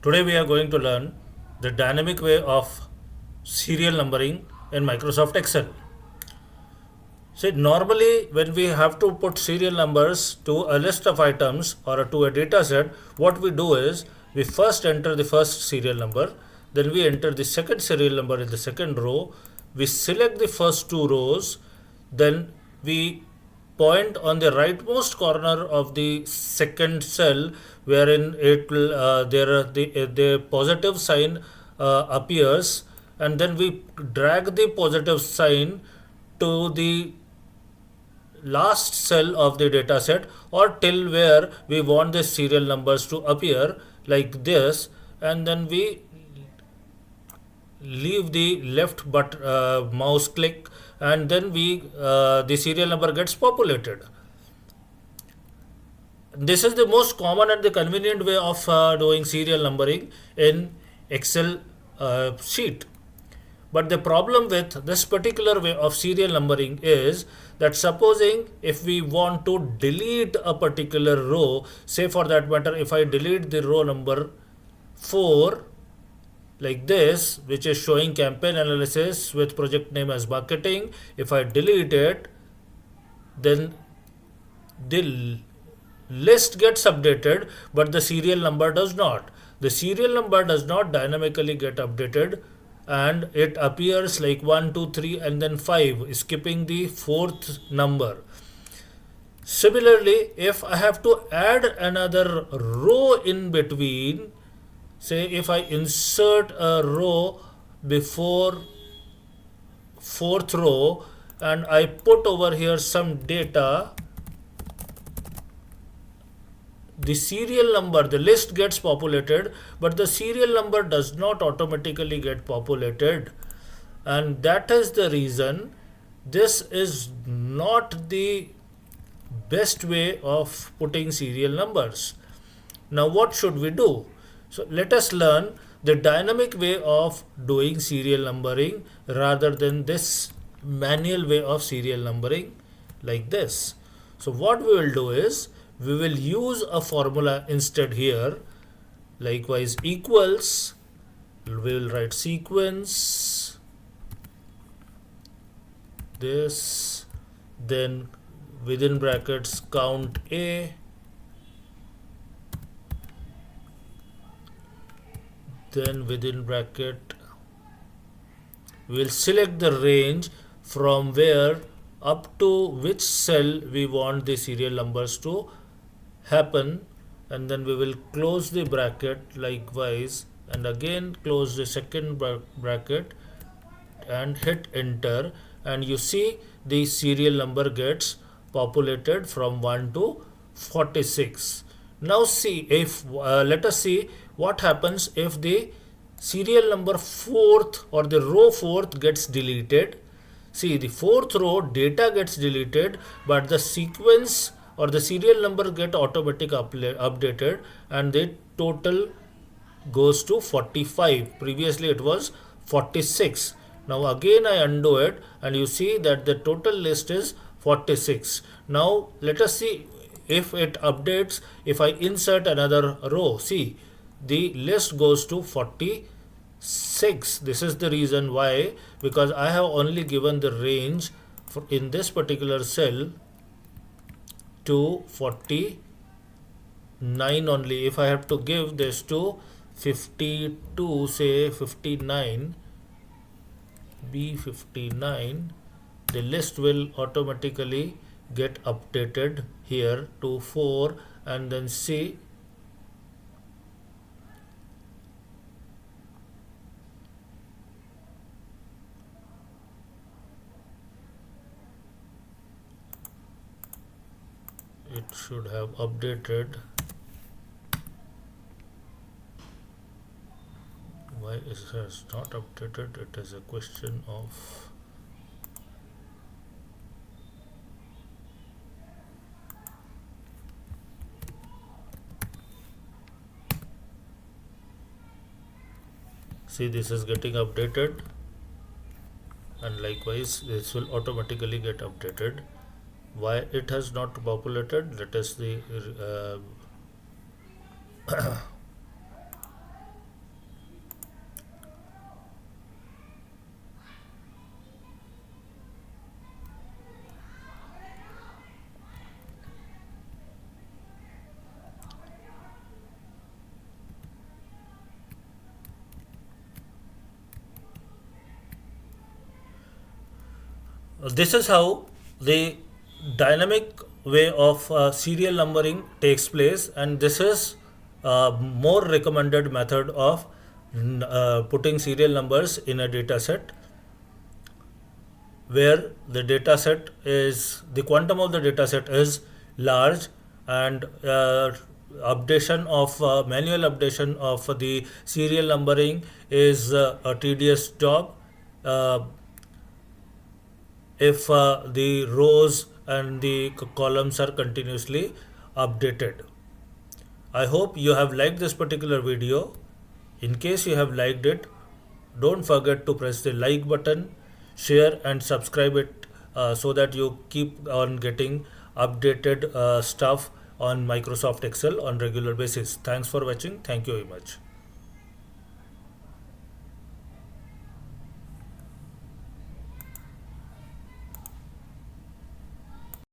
Today we are going to learn the dynamic way of serial numbering in Microsoft Excel. See, normally when we have to put serial numbers to a list of items or to a data set, what we do is we first enter the first serial number, then we enter the second serial number in the second row, we select the first two rows, then we point on the rightmost corner of the second cell wherein it will the positive sign appears, and then we drag the positive sign to the last cell of the data set or till where we want the serial numbers to appear like this, and then we leave the left mouse click, and then we the serial number gets populated. This is the most common and the convenient way of doing serial numbering in Excel sheet. But the problem with this particular way of serial numbering is that supposing if we want to delete a particular row, say for that matter, if I delete the row number 4 like this, which is showing campaign analysis with project name as marketing, if I delete it, then the list gets updated, but the serial number does not. The serial number does not dynamically get updated, and it appears like 1, 2, 3, and then 5, skipping the fourth number. Similarly, if I have to add another row in between, say if I insert a row before fourth row and I put over here some data, the serial number, the list gets populated, but the serial number does not automatically get populated, and that is the reason this is not the best way of putting serial numbers. Now what should we do? So let us learn the dynamic way of doing serial numbering rather than this manual way of serial numbering like this. So what we will do is we will use a formula instead here. Likewise, equals, we will write sequence, this, then within brackets count A, then within bracket we will select the range from where up to which cell we want the serial numbers to happen, and then we will close the bracket likewise, and again close the second bracket and hit enter, and you see the serial number gets populated from 1 to 46. Now see if let us see what happens if the serial number 4th or the row 4th gets deleted. See, the 4th row data gets deleted, but the sequence or the serial number get automatically updated, and the total goes to 45. Previously it was 46. Now again I undo it, and you see that the total list is 46. Now let us see if it updates. If I insert another row, see the list goes to 46. This is the reason why, because I have only given the range for in this particular cell to 49 only. If I have to give this to 52, say 59, B59, the list will automatically get updated here to 4, and then see it should have updated. Why it has not updated? It is a question of see, this is getting updated, and likewise this will automatically get updated. Why it has not populated? Let us see. This is how the dynamic way of serial numbering takes place, and this is more recommended method of putting serial numbers in a data set, where the data set is the quantum of the data set is large, and updation of manual updation of the serial numbering is a tedious job. If the rows and the columns are continuously updated. I hope you have liked this particular video. In case you have liked it, don't forget to press the like button, share and subscribe it, so that you keep on getting updated stuff on Microsoft Excel on regular basis. Thanks for watching. Thank you very much.